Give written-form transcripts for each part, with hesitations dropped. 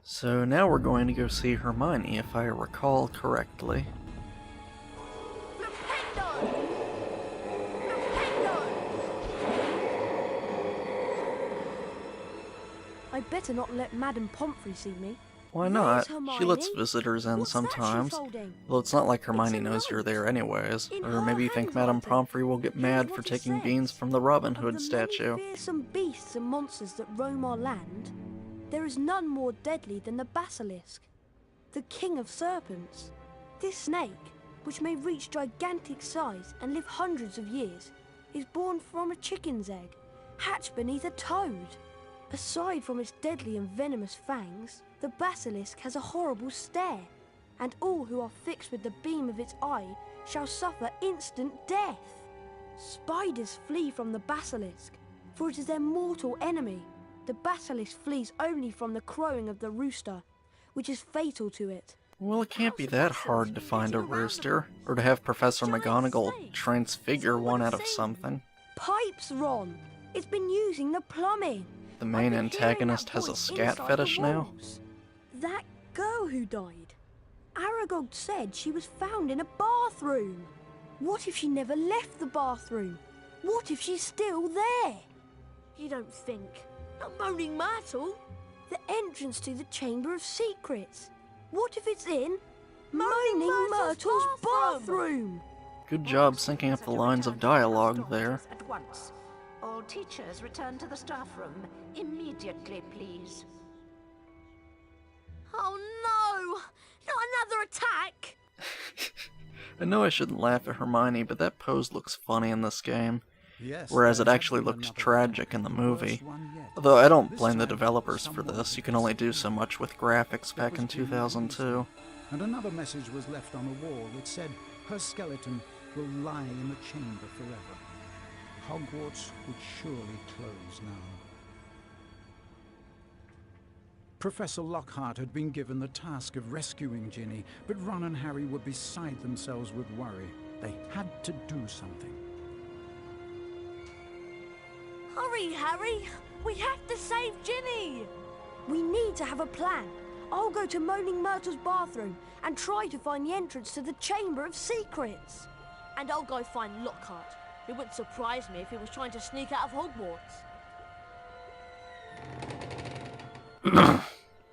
So now we're going to go see Hermione, if I recall correctly. I'd better not let Madame Pomfrey see me. Why not? She lets visitors in sometimes. Though it's not like Hermione knows you're there anyways. Or maybe you think Madame Pomfrey will get mad for taking beans from the Robin Hood statue. Of the many fearsome beasts and monsters that roam our land, there is none more deadly than the basilisk, the king of serpents. This snake, which may reach gigantic size and live hundreds of years, is born from a chicken's egg, hatched beneath a toad. Aside from its deadly and venomous fangs, the basilisk has a horrible stare, and all who are fixed with the beam of its eye shall suffer instant death. Spiders flee from the basilisk, for it is their mortal enemy. The basilisk flees only from the crowing of the rooster, which is fatal to it. Well, it can't be that hard to find a rooster, or to have Professor McGonagall transfigure one out of something. Pipes, Ron! It's been using the plumbing! The main antagonist has a scat fetish now? That girl who died. Aragog said she was found in a bathroom. What if she never left the bathroom? What if she's still there? You don't think? Not Moaning Myrtle. The entrance to the Chamber of Secrets. What if it's in Moaning Myrtle's bathroom? Good job syncing up the lines of dialogue there. At once. All teachers return to the staff room immediately, please. Oh no! Not another attack! I know I shouldn't laugh at Hermione, but that pose looks funny in this game. Yes, Whereas it actually looked tragic in the movie. Although I don't blame the developers for this, you can only do so much with graphics back in 2002. And another message was left on a wall that said, her skeleton will lie in the chamber forever. Hogwarts would surely close now. Professor Lockhart had been given the task of rescuing Ginny, but Ron and Harry were beside themselves with worry. They had to do something. Hurry, Harry! We have to save Ginny! We need to have a plan. I'll go to Moaning Myrtle's bathroom and try to find the entrance to the Chamber of Secrets. And I'll go find Lockhart. It wouldn't surprise me if he was trying to sneak out of Hogwarts.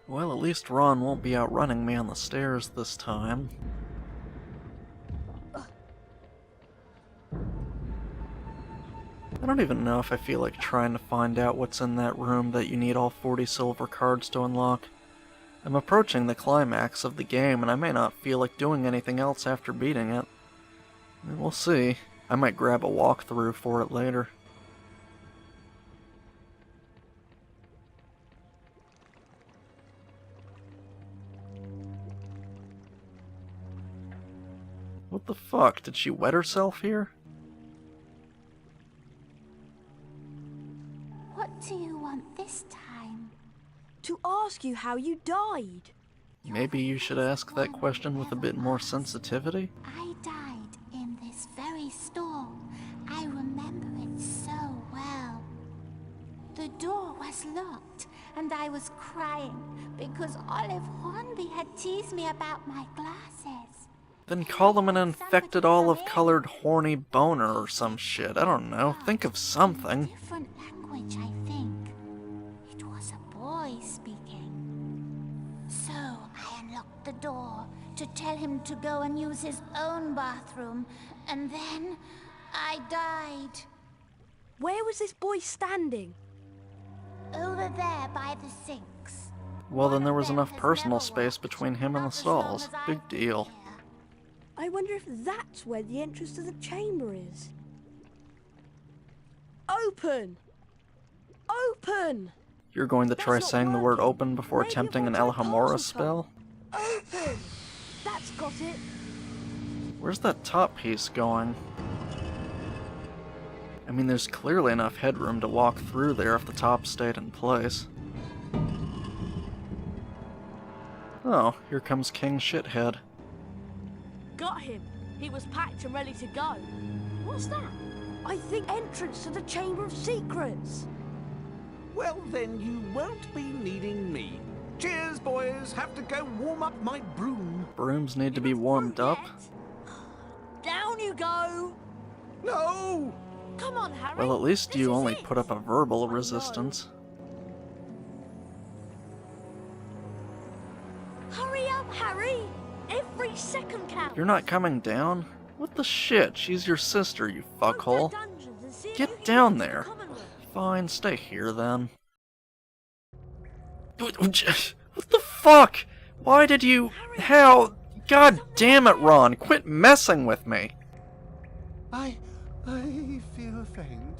Well, at least Ron won't be outrunning me on the stairs this time. I don't even know if I feel like trying to find out what's in that room that you need all 40 silver cards to unlock. I'm approaching the climax of the game, and I may not feel like doing anything else after beating it. We'll see. I might grab a walkthrough for it later. What the fuck? Did she wet herself here? What do you want this time? To ask you how you died. Maybe you should ask that question with a bit more sensitivity? I died in this very stall. I remember it so well. The door was locked, and I was crying because Olive Hornby had teased me about my glasses. Then call him an infected olive-colored horny boner or some shit. I don't know. Think of something. Different language, I think. It was a boy speaking. So I unlocked the door to tell him to go and use his own bathroom, and then I died. Where was this boy standing? Over there by the sinks. Well, then there was enough personal space between him and the stalls. Big deal. I wonder if that's where the entrance to the chamber is. Open! Open! You're going to try That's not saying the word working. open before Maybe attempting an I'll try Alhambra Parseltongue. spell? Open! That's got it. Where's that top piece going? I mean, there's clearly enough headroom to walk through there if the top stayed in place. Oh, here comes King Shithead. Got him. He was packed and ready to go. What's that? I think entrance to the Chamber of Secrets. Well, then you won't be needing me. Cheers, boys! just have to go warm up my broom. Brooms need to be warmed up. Down you go! No! Come on, Harry. Well, at least this you is only it. put up a verbal I know. resistance. Hurry up, Harry! Every second counts. You're not coming down? What the shit? She's your sister, you Go to fuckhole. dungeons and see if Get you can down to the there. Commonwealth. Fine, stay here then. What the fuck? Why did you... How? God damn it, Ron. Quit messing with me. I feel faint.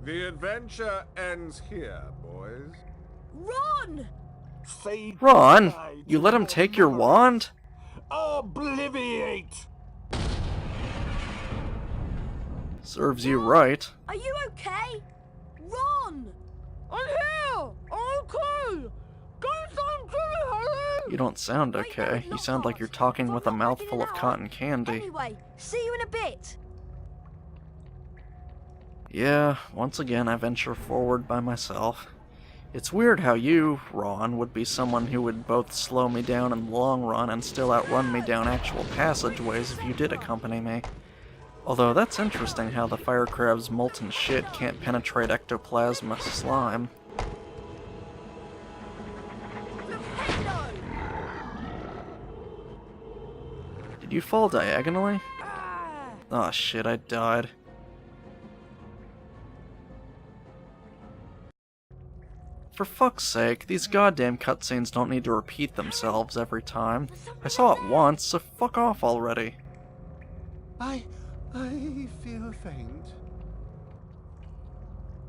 The adventure ends here, boys. Run! Fade Ron, aside you let him take your wand? Obliviate! Serves you right. Are you okay? Run! I'm here! I'm okay! Don't sound silly, Harry! You don't sound Wait, okay. no, You sound like you're Lockhart. talking If with a I'm not mouthful of working it cotton out. candy. Anyway, see you in a bit. Yeah, once again I venture forward by myself. It's weird how you, Ron, would be someone who would both slow me down in the long run and still outrun me down actual passageways if you did accompany me. Although that's interesting how the fire crab's molten shit can't penetrate ectoplasma slime. Did you fall diagonally? Aw, shit, I died. For fuck's sake, these goddamn cutscenes don't need to repeat themselves every time. I saw it once, so fuck off already. I feel faint.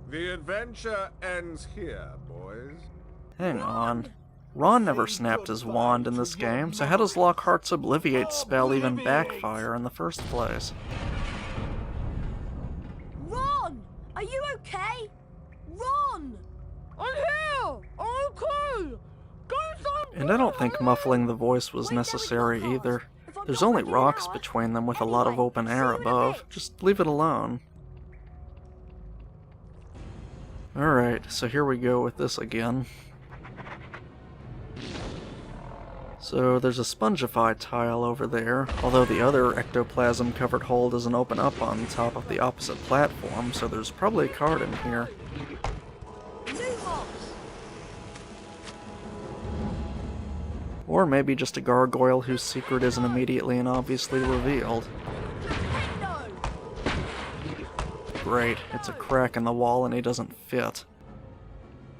The adventure ends here, boys. Hang on. Ron never snapped his wand in this game, so how does Lockhart's Obliviate spell even backfire in the first place? Ron! Are you okay? Ron! I'm here! I'm okay! Don't sound And I don't think muffling the voice was necessary either. There's only rocks between them with a lot of open air above. Just leave it alone. Alright, so here we go with this again. So there's a Spongify tile over there, although the other ectoplasm-covered hole doesn't open up on top of the opposite platform, so there's probably a card in here. Or maybe just a gargoyle whose secret isn't immediately and obviously revealed. Great, it's a crack in the wall and he doesn't fit.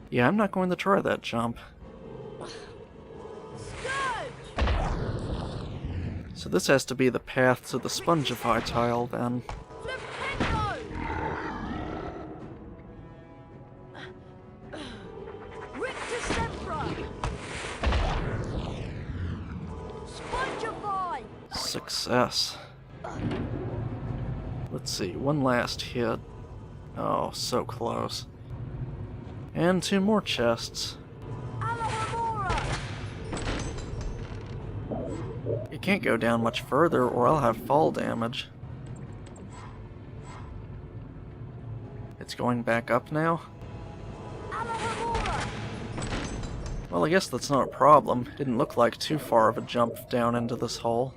Yeah, I'm not going to try that jump. So this has to be the path to the Spongify tile, then. Success. Let's see, one last hit. Oh, so close. And 2 more chests. You can't go down much further or I'll have fall damage. It's going back up now? Well, I guess that's not a problem. Didn't look like too far of a jump down into this hole.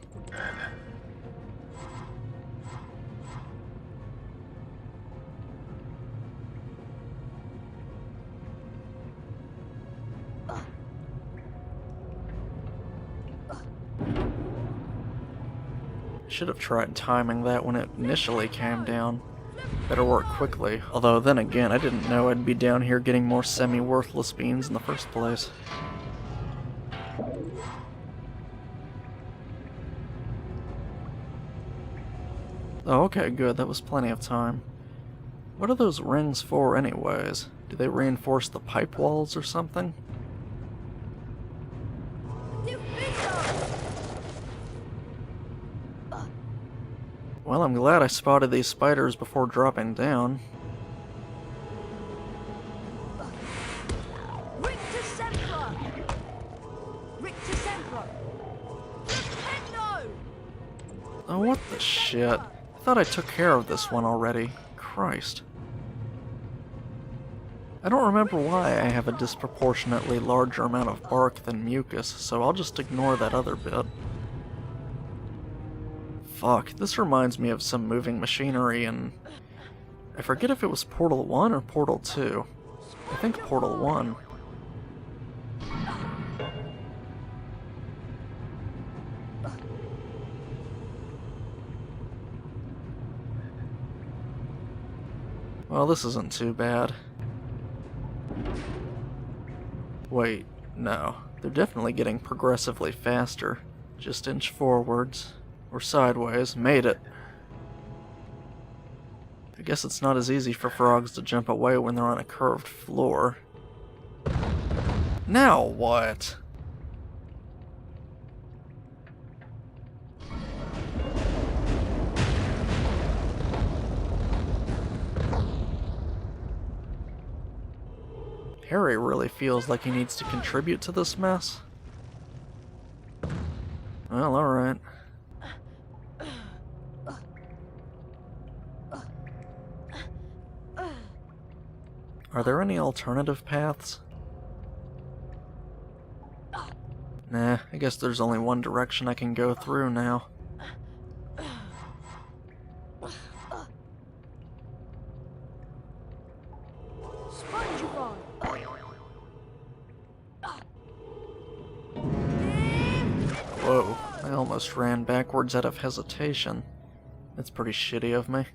Should have tried timing that when it initially came down. Better work quickly, although then again I didn't know I'd be down here getting more semi-worthless beans in the first place. Oh, okay, good, that was plenty of time. What are those rings for anyways? Do they reinforce the pipe walls or something? Well, I'm glad I spotted these spiders before dropping down. Oh, what the shit? I thought I took care of this one already. Christ. I don't remember why I have a disproportionately larger amount of bark than mucus, so I'll just ignore that other bit. Fuck, this reminds me of some moving machinery and I forget if it was Portal 1 or Portal 2. I think Portal 1. Well, this isn't too bad. Wait, no. They're definitely getting progressively faster. Just inch forwards. Or sideways. Made it. I guess it's not as easy for frogs to jump away when they're on a curved floor. Now what? Harry really feels like he needs to contribute to this mess. Well, alright. Are there any alternative paths? Nah, I guess there's only one direction I can go through now. Whoa, I almost ran backwards out of hesitation. That's pretty shitty of me.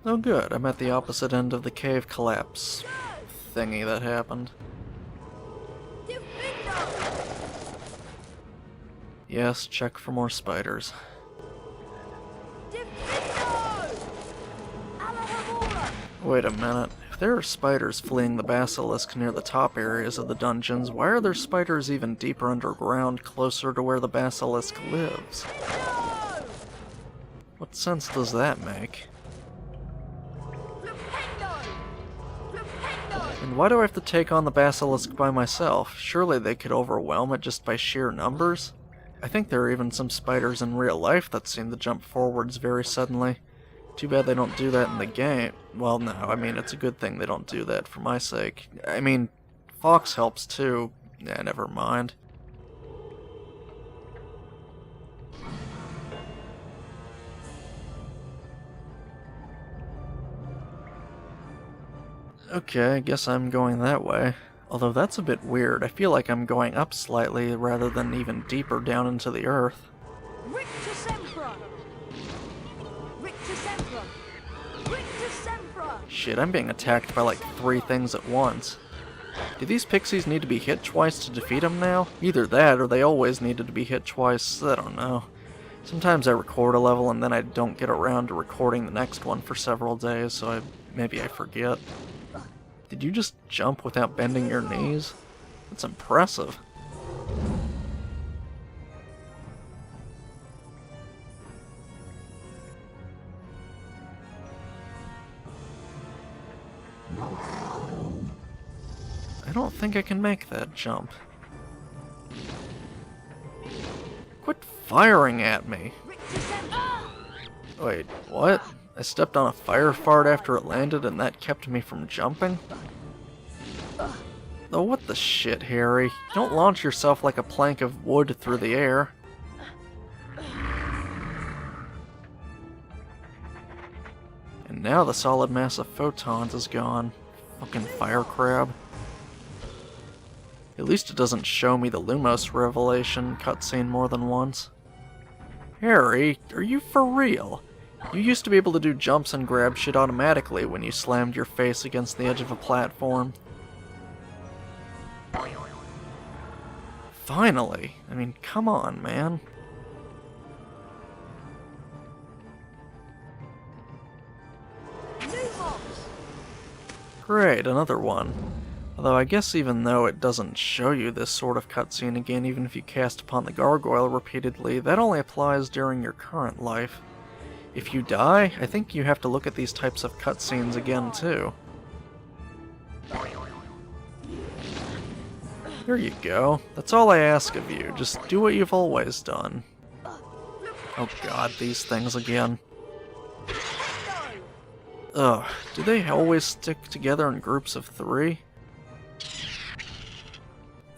Oh good, I'm at the opposite end of the cave collapse thingy that happened. Yes, check for more spiders. Wait a minute. If there are spiders fleeing the basilisk near the top areas of the dungeons, why are there spiders even deeper underground, closer to where the basilisk lives? What sense does that make? And why do I have to take on the basilisk by myself? Surely they could overwhelm it just by sheer numbers? I think there are even some spiders in real life that seem to jump forwards very suddenly. Too bad they don't do that in the game. Well, no, I mean, it's a good thing they don't do that for my sake. I mean, Fox helps too. Yeah, never mind. Okay, I guess I'm going that way. Although that's a bit weird. I feel like I'm going up slightly rather than even deeper down into the earth. Shit, I'm being attacked by like 3 things at once. Do these pixies need to be hit twice to defeat them now? Either that, or they always needed to be hit twice, I don't know. Sometimes I record a level and then I don't get around to recording the next one for several days, so maybe I forget. Did you just jump without bending your knees? That's impressive. I don't think I can make that jump. Quit firing at me! Wait, what? I stepped on a fire fart after it landed and that kept me from jumping? Oh, what the shit, Harry? You don't launch yourself like a plank of wood through the air. And now the solid mass of photons is gone. Fucking fire crab. At least it doesn't show me the Lumos revelation cutscene more than once. Harry, are you for real? You used to be able to do jumps and grab shit automatically when you slammed your face against the edge of a platform. Finally! I mean, come on, man. Great, another one. Although I guess even though it doesn't show you this sort of cutscene again, even if you cast upon the gargoyle repeatedly, that only applies during your current life. If you die, I think you have to look at these types of cutscenes again too. There you go. That's all I ask of you. Just do what you've always done. Oh god, these things again. Ugh, do they always stick together in groups of 3?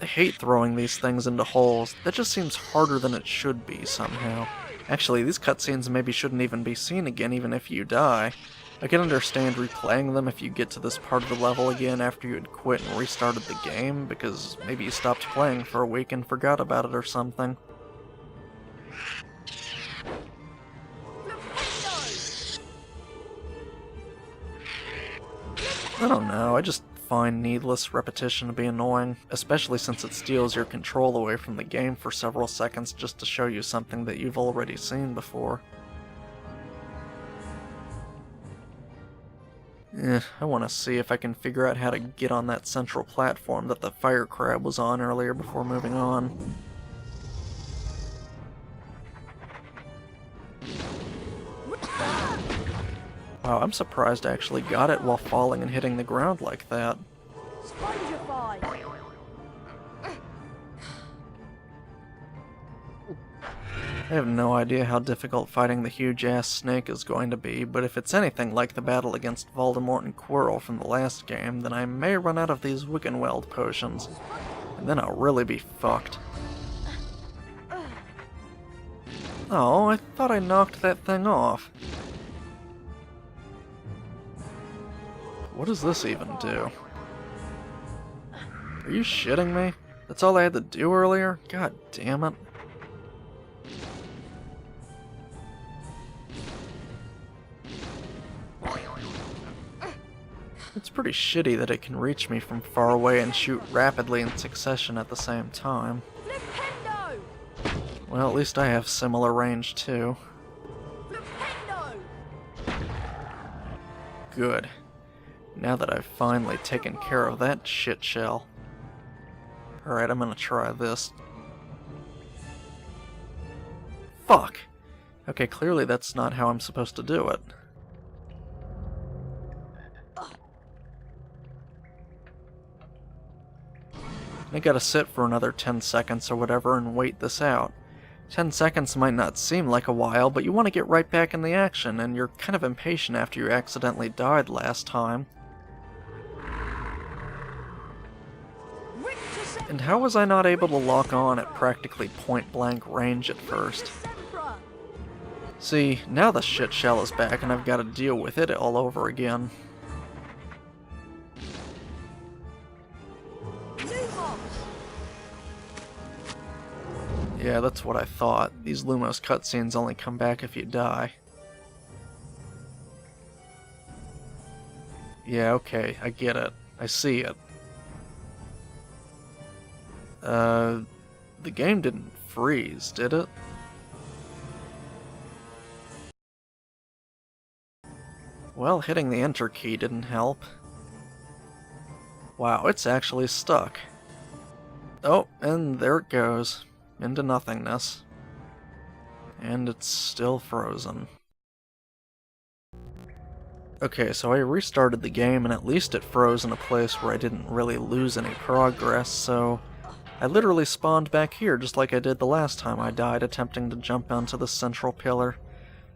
I hate throwing these things into holes. That just seems harder than it should be somehow. Actually, these cutscenes maybe shouldn't even be seen again even if you die. I can understand replaying them if you get to this part of the level again after you had quit and restarted the game, because maybe you stopped playing for a week and forgot about it or something. I don't know, I just find needless repetition to be annoying, especially since it steals your control away from the game for several seconds just to show you something that you've already seen before. I want to see if I can figure out how to get on that central platform that the fire crab was on earlier before moving on. Wow, I'm surprised I actually got it while falling and hitting the ground like that. Spongify! I have no idea how difficult fighting the huge-ass snake is going to be, but if it's anything like the battle against Voldemort and Quirrell from the last game, then I may run out of these Wiccanweld potions, and then I'll really be fucked. Oh, I thought I knocked that thing off. What does this even do? Are you shitting me? That's all I had to do earlier? God damn it. It's pretty shitty that it can reach me from far away and shoot rapidly in succession at the same time. Flipendo! Well, at least I have similar range too. Flipendo! Good. Now that I've finally taken care of that shit shell. Alright, I'm gonna try this. Fuck! Okay, clearly that's not how I'm supposed to do it. I gotta sit for another 10 seconds or whatever and wait this out. 10 seconds might not seem like a while, but you want to get right back in the action, and you're kind of impatient after you accidentally died last time. And how was I not able to lock on at practically point-blank range at first? See, now the shit shell is back and I've got to deal with it all over again. Yeah, that's what I thought. These Lumos cutscenes only come back if you die. Yeah, okay, I get it. I see it. The game didn't freeze, did it? Well, hitting the enter key didn't help. Wow, it's actually stuck. Oh, and there it goes. Into nothingness. And it's still frozen. Okay, so I restarted the game and at least it froze in a place where I didn't really lose any progress, so I literally spawned back here just like I did the last time I died attempting to jump onto the central pillar.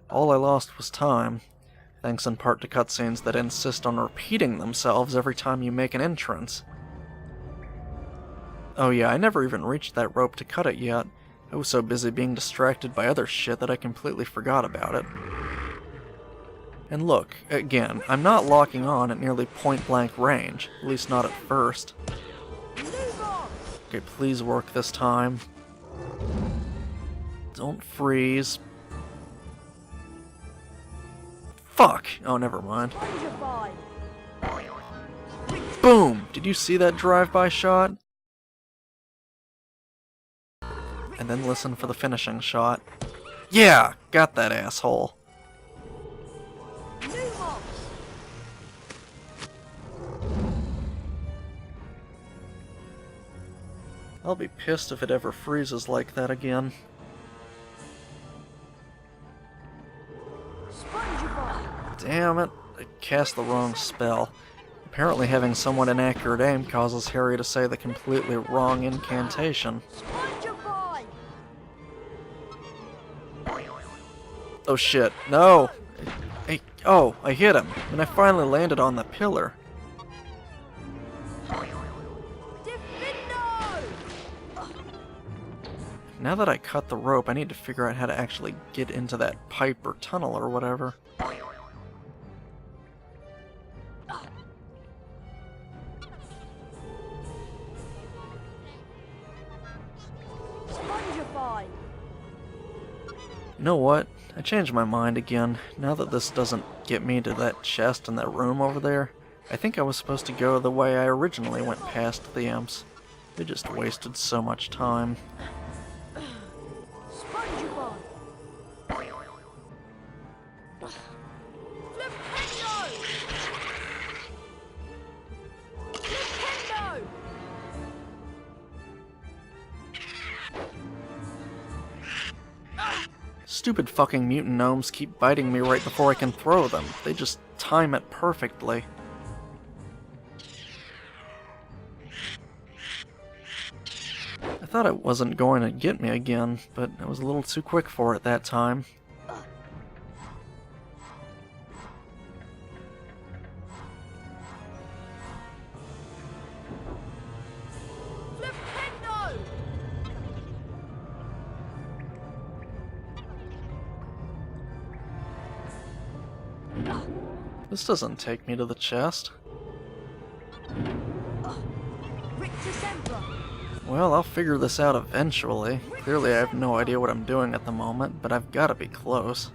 All I lost was time, thanks in part to cutscenes that insist on repeating themselves every time you make an entrance. Oh yeah, I never even reached that rope to cut it yet. I was so busy being distracted by other shit that I completely forgot about it. And look, again, I'm not locking on at nearly point-blank range, at least not at first. Okay, please work this time. Don't freeze. Fuck! Oh, never mind. Boom! Did you see that drive-by shot? And then listen for the finishing shot. Yeah! Got that asshole. I'll be pissed if it ever freezes like that again. Damn it, I cast the wrong spell. Apparently having somewhat inaccurate aim causes Harry to say the completely wrong incantation. Oh shit, no! Oh, I hit him, and I finally landed on the pillar. Now that I cut the rope, I need to figure out how to actually get into that pipe or tunnel or whatever. Spongify! You know what? I changed my mind again. Now that this doesn't get me to that chest in that room over there, I think I was supposed to go the way I originally went past the imps. They just wasted so much time. Spongify! Flipendo! Flipendo! Stupid fucking mutant gnomes keep biting me right before I can throw them. They just time it perfectly. I thought it wasn't going to get me again, but I was a little too quick for it that time. Flipendo! This doesn't take me to the chest. Rictusembra! Well, I'll figure this out eventually. Clearly I have no idea what I'm doing at the moment, but I've got to be close.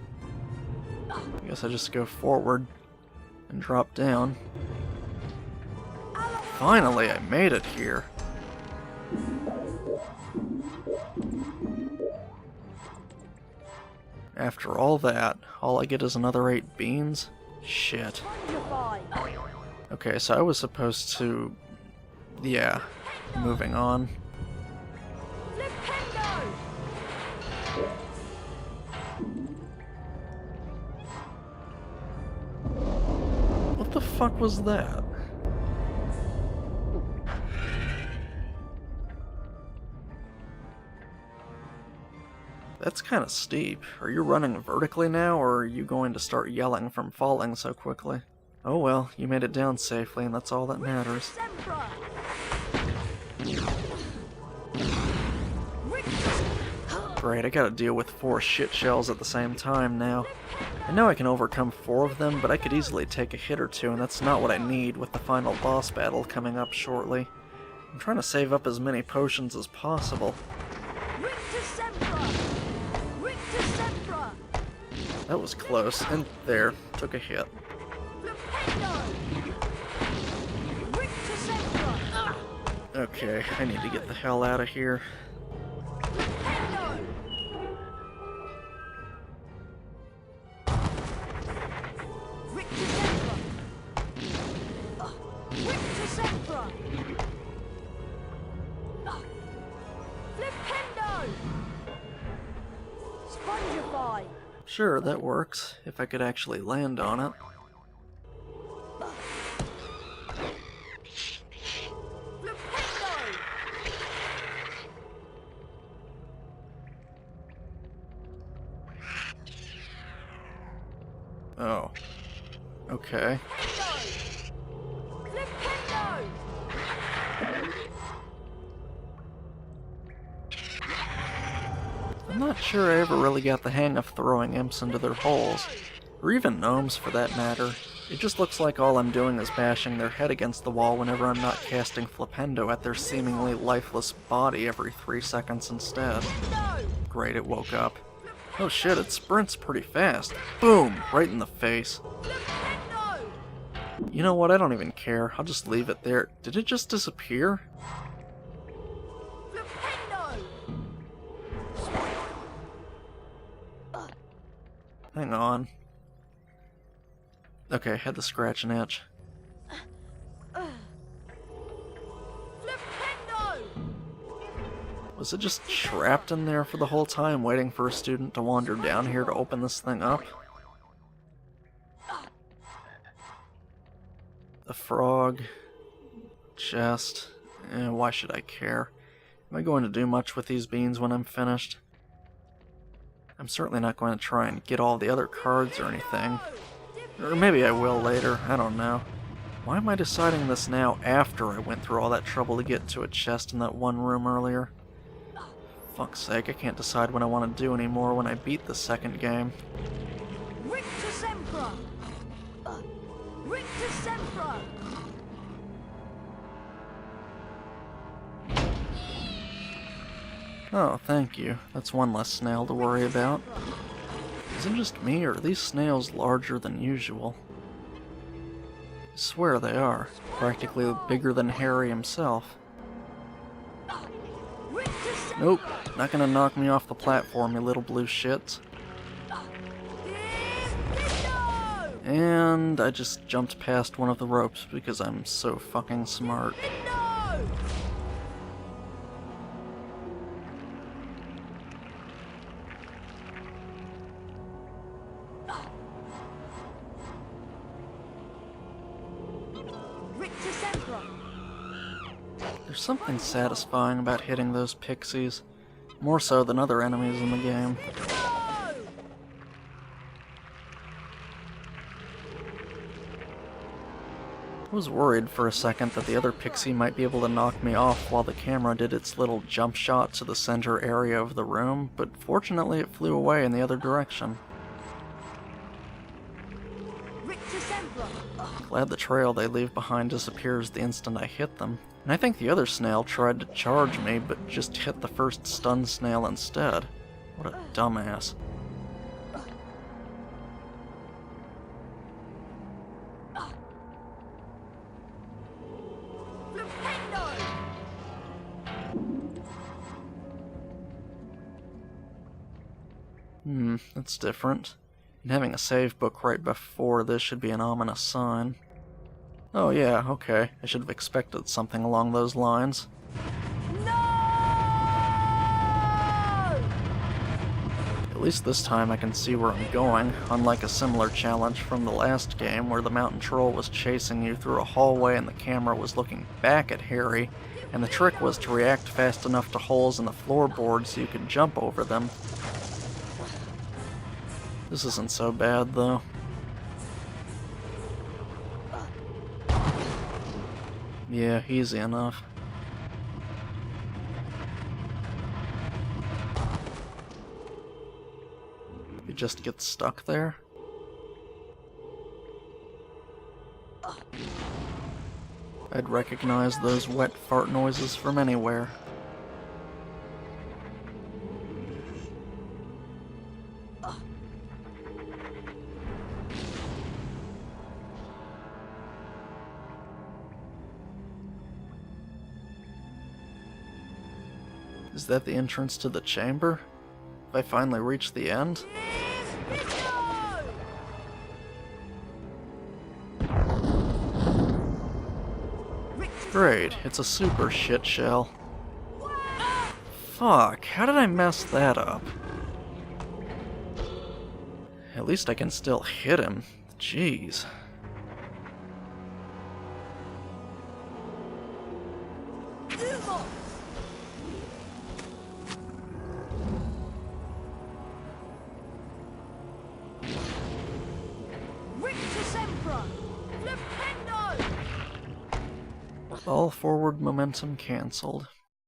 I guess I just go forward and drop down. Finally, I made it here. After all that, all I get is another 8 beans? Shit. Spongify! Okay, so I was supposed to... Yeah, moving on. Flipendo! What the fuck was that? That's kind of steep. Are you running vertically now, or are you going to start yelling from falling so quickly? Oh well, you made it down safely, and that's all that matters. Sempra! Great, I gotta deal with 4 shit shells at the same time now. I know I can overcome 4 of them, but I could easily take a hit or 2, and that's not what I need with the final boss battle coming up shortly. I'm trying to save up as many potions as possible. Rictusembra! Rictusembra! That was close, and there, took a hit. Flipendo! Rictusembra! Okay, I need to get the hell out of here. Flipendo! Rictusembra! Rictusembra! Flipendo! Spongify! Sure, that works, if I could actually land on it. Flipendo! Oh. Okay. Flipendo! I'm not sure I ever really got the hang of throwing imps into their holes. Or even gnomes, for that matter. It just looks like all I'm doing is bashing their head against the wall whenever I'm not casting Flipendo at their seemingly lifeless body every 3 seconds instead. Great, it woke up. Oh shit, it sprints pretty fast. Boom! Right in the face. You know what, I don't even care. I'll just leave it there. Did it just disappear? Hang on. Okay, had to scratch an itch. Was it just trapped in there for the whole time, waiting for a student to wander down here to open this thing up? The frog. Chest. Why should I care? Am I going to do much with these beans when I'm finished? I'm certainly not going to try and get all the other cards or anything. Or maybe I will later, I don't know. Why am I deciding this now after I went through all that trouble to get to a chest in that one room earlier? Fuck's sake, I can't decide what I want to do anymore when I beat the second game. Rictus Sempra! Rictus Sempra! Oh, thank you. That's one less snail to worry about. Is it just me, or are these snails larger than usual? I swear they are. Practically bigger than Harry himself. Nope, not gonna knock me off the platform, you little blue shits. And I just jumped past one of the ropes because I'm so fucking smart. There's something satisfying about hitting those pixies, more so than other enemies in the game. I was worried for a second that the other pixie might be able to knock me off while the camera did its little jump shot to the center area of the room, but fortunately it flew away in the other direction. Glad the trail they leave behind disappears the instant I hit them. And I think the other snail tried to charge me, but just hit the first stunned snail instead. What a dumbass. That's different. And having a save book right before this should be an ominous sign. Oh yeah, okay. I should have expected something along those lines. No! At least this time I can see where I'm going, unlike a similar challenge from the last game where the mountain troll was chasing you through a hallway and the camera was looking back at Harry, and the trick was to react fast enough to holes in the floorboard so you could jump over them. This isn't so bad, though. Yeah, easy enough. You just get stuck there? I'd recognize those wet fart noises from anywhere. Is that the entrance to the chamber? Have I finally reached the end? Great, it's a super shit shell. Fuck, how did I mess that up? At least I can still hit him. Jeez. All forward momentum cancelled.